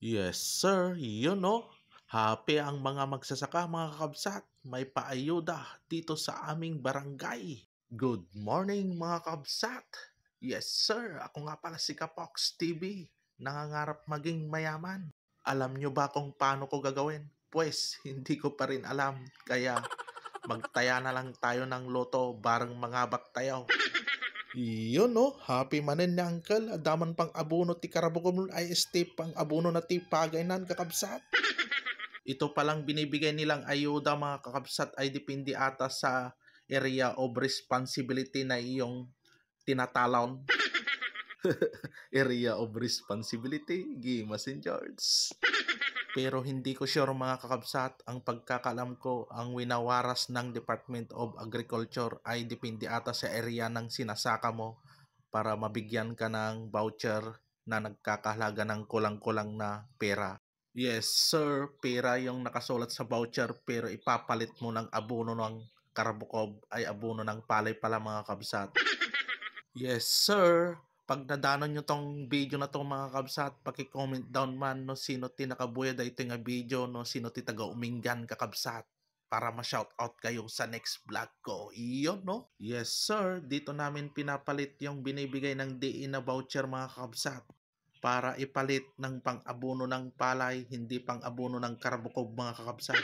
Yes, sir. You know, happy ang mga magsasaka mga kakabsat. May paayuda dito sa aming barangay. Good morning mga kabsat. Yes, sir. Ako nga pala si Kapox TV. Nangangarap maging mayaman. Alam nyo ba kung paano ko gagawin? Pues, hindi ko pa rin alam. Kaya, magtaya na lang tayo ng loto bareng mga baktayaw. Yun no, happy manen ni Uncle. Adaman pang abono ti karabogom ay pang abono na ti pagaynan kakabsat. Ito palang binibigay nilang ayuda mga kakabsat ay depende ata sa area of responsibility na iyong tinatalon. Area of responsibility, Gimas and George. Pero hindi ko sure mga kakabsat, ang pagkakalam ko, ang winawaras ng Department of Agriculture ay depende ata sa area ng sinasaka mo para mabigyan ka ng voucher na nagkakahalaga ng kulang-kulang na pera. Yes sir, pera yung nakasulat sa voucher pero ipapalit mo ng abono ng Karabukob ay abono ng palay pala mga kabsat. Yes sir, pag nadanon nyo tong video na tong mga kabsat, paki-comment down man no sino ti nakabuya da ito nga video no sino ti taga uminggan kakabsat para ma-shoutout kayo sa next vlog ko. Iyon no? Yes sir, dito namin pinapalit yung binibigay ng DE na voucher mga kakabsat para ipalit ng pang-abono ng palay, hindi pang-abono ng Karabukob mga kakabsat.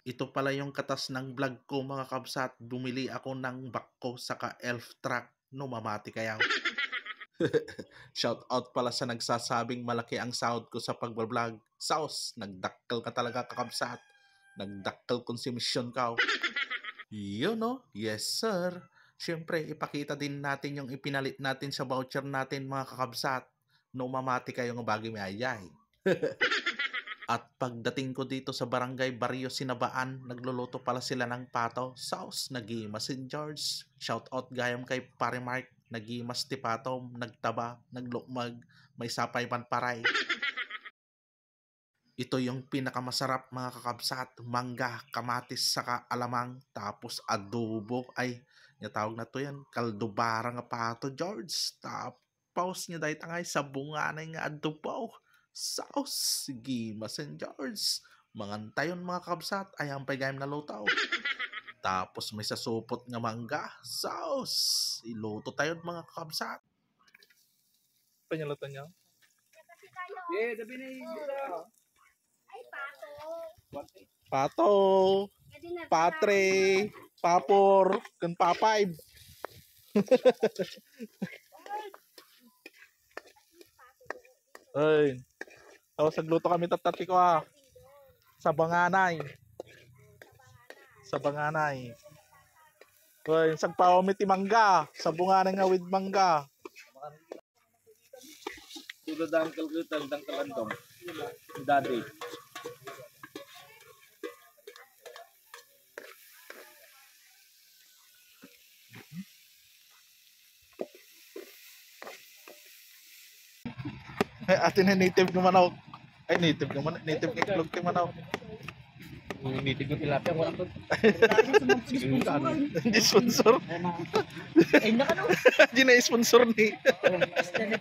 Ito pala yung katas ng vlog ko mga kabsat, bumili ako ng bakko saka elf truck no mamati kaya. Shout out pala sa nagsasabing malaki ang sahod ko sa pagbablog. Saus, nagdakkel ka talaga kakabsat. Nagdakkel konsumisyon ka. Yun no? Yes sir. Siyempre, ipakita din natin yung ipinalit natin sa voucher natin mga kakabsat. No mamati kayo ng bagay may ayay. At pagdating ko dito sa barangay Barrio Sinabaan, nagluluto pala sila ng pato, sauce, nagimas in George. Shout out gayam kay Pare Mark, nagimas ti pato, nagtaba, naglukmag, may sapay panparay. Ito yung pinakamasarap mga kakabsat, mangga, kamatis, saka alamang, tapos adobo, ay, tawag na to yan, kaldubara nga pato George. Tapos niya dahil tangay sa bunga na nga adobo. Sauce, Gimas and George. Mangantayon mga kabsat, ay ang pagayam na lutaw. Tapos may sasupot nga mangga, sauce. Iluto tayo mga kabsat. Panyaluto niya? Eh, dabi na yung Ay, pato. Pato, patre, papor, kan papay. Ay, tapos nagluto kami tatati ko sa banganay. Sa banganay. Ay, sagpaw mi ti mangga, sa bunganay nga with mangga. tulad ang kalkutan ng kalandong. Dati. Atin na native ng manok. Ay, native ng manok. Native ng iklog ng manok. Umitig ng tilapia. Walang to. Hindi sponsor. Ay, naka no. Hindi na sponsor ni.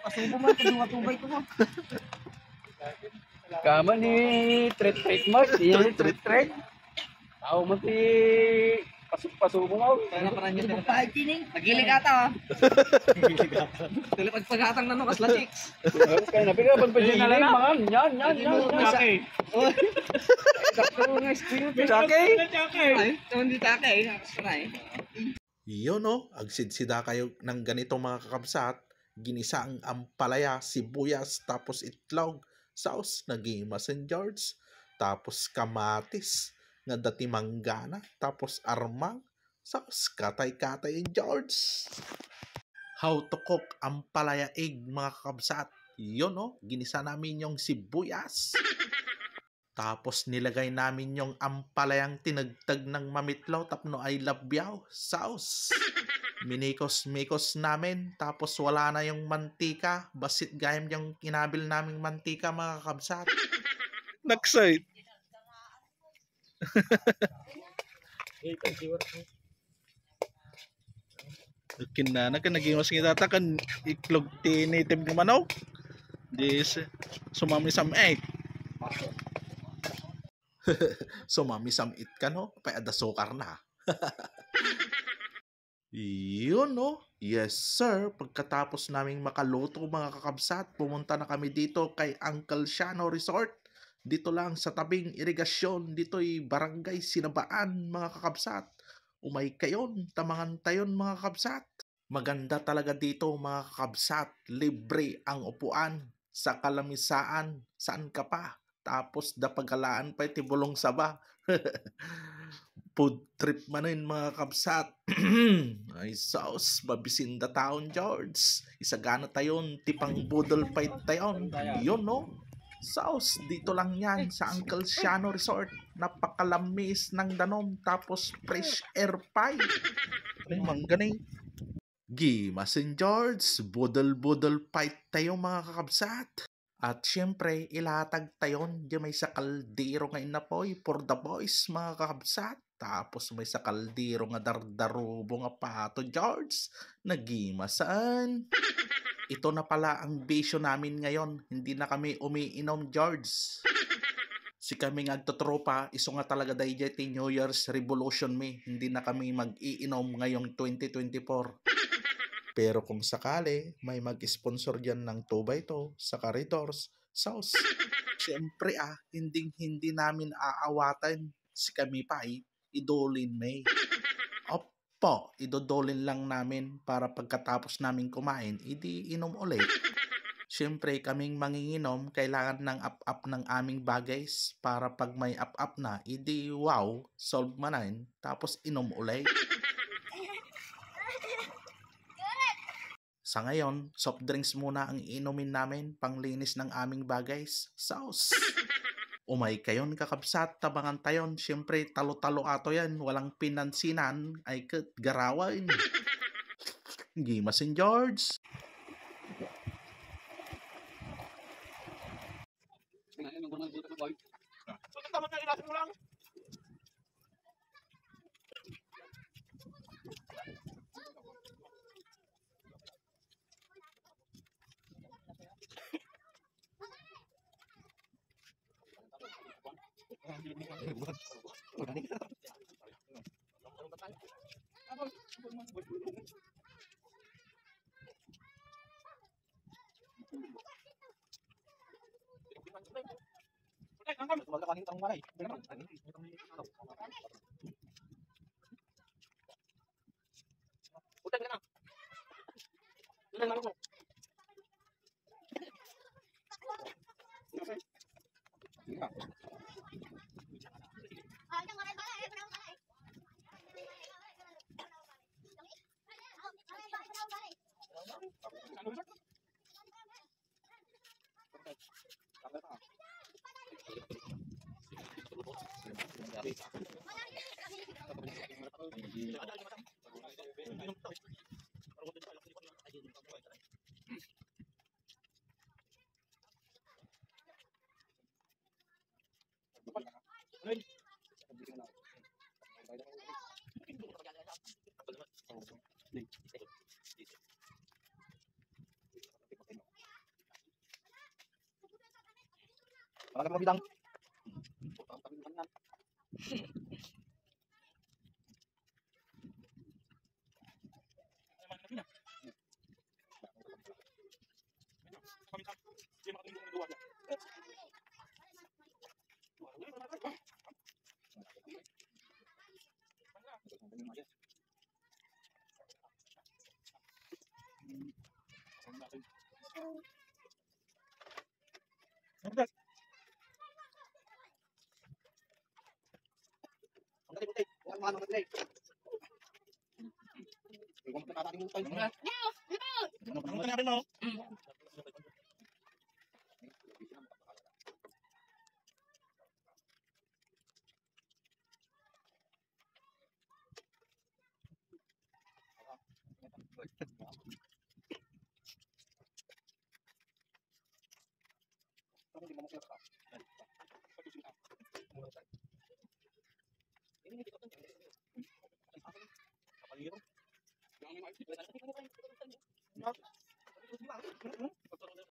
Pasubo mo, tubay ko mo. Kama ni Tret Mart. Tret. Tao mo ti pasubo mo. Para nyo ito party ni. Nagilig ata Tulad pagpaghatang na nukas lachiks. Kaya na pinapag pa dyan na lang. Yan. Chake. Ay, hindi takay. Nakasanay. Yun no, agsidsida kayo ng ganito mga kakabsat. Ginisa ang ampalaya, sibuyas, tapos itlog, sauce, nagimas and George, tapos kamatis, nga dati manggana, tapos armang, sauce, katay-katay and George. How to cook ampalaya egg mga kakabsat. Yun no, ginisa namin yung sibuyas. Tapos nilagay namin yung ampalayang tinagtag ng mamitlaw tapno ay labyaw, sauce. Minikos-mikos namin, tapos wala na yung mantika, basit gayam yung kinabil naming mantika mga kabsat. Nagsite. Kinana ka naging mas kita kan iklog ti native ng manok. This sumami sam egg. Sumamisamit ka no? Kaya ada sukar na. Yun no? Yes sir, pagkatapos naming makaluto mga kakabsat, pumunta na kami dito kay Uncle Shano Resort. Dito lang sa tabing irigasyon, dito'y barangay Sinabaan mga kakabsat. Umay kayon, tamangan tayon mga kakabsat. Maganda talaga dito mga kakabsat, libre ang upuan sa kalamisaan, saan ka pa? Tapos dapagalaan pa itibulong saba. Food trip manin mga kabsat. Ay sauce, mabisinda taon George. Isagana tayon, tipang budol fight tayon. Yun no? Sauce, dito lang yan sa Uncle Shano Resort. Napakalamis ng danom, tapos fresh air pie. Ay, mangganay. Gimasin George, budol-budol fight tayo mga kakabsat. At syempre, ilatag tayon di may sa kaldero nga inapoy for the boys mga kakabsat. Tapos may sa kaldero nga dardarubo nga pato George. Nagimasan. Ito na pala ang bisyo namin ngayon. Hindi na kami umiinom George. Si kami nga agtotropa, iso nga talaga dayjay New Year's Revolution me. Hindi na kami mag-iinom ngayong 2024. Pero kung sakali, may mag-sponsor dyan ng 2x2 sa Corridors Sauce. Siyempre hindi namin aawatan. Si kami pa idolin may. Opo, idodolin lang namin para pagkatapos namin kumain, idi inom ulit. Siyempre kaming manginginom, kailangan ng up-up ng aming bagays para pag may up-up na, idi wow, solve manan, tapos inom ulit. Sa ngayon, soft drinks muna ang inumin namin panglinis ng aming bagays. Sauce! Umay kayon kakabsat, tabangan tayon. Siyempre, talo-talo ato yan. Walang pinansinan, ay kat garawan. Gimasin George. Wala ka bidang.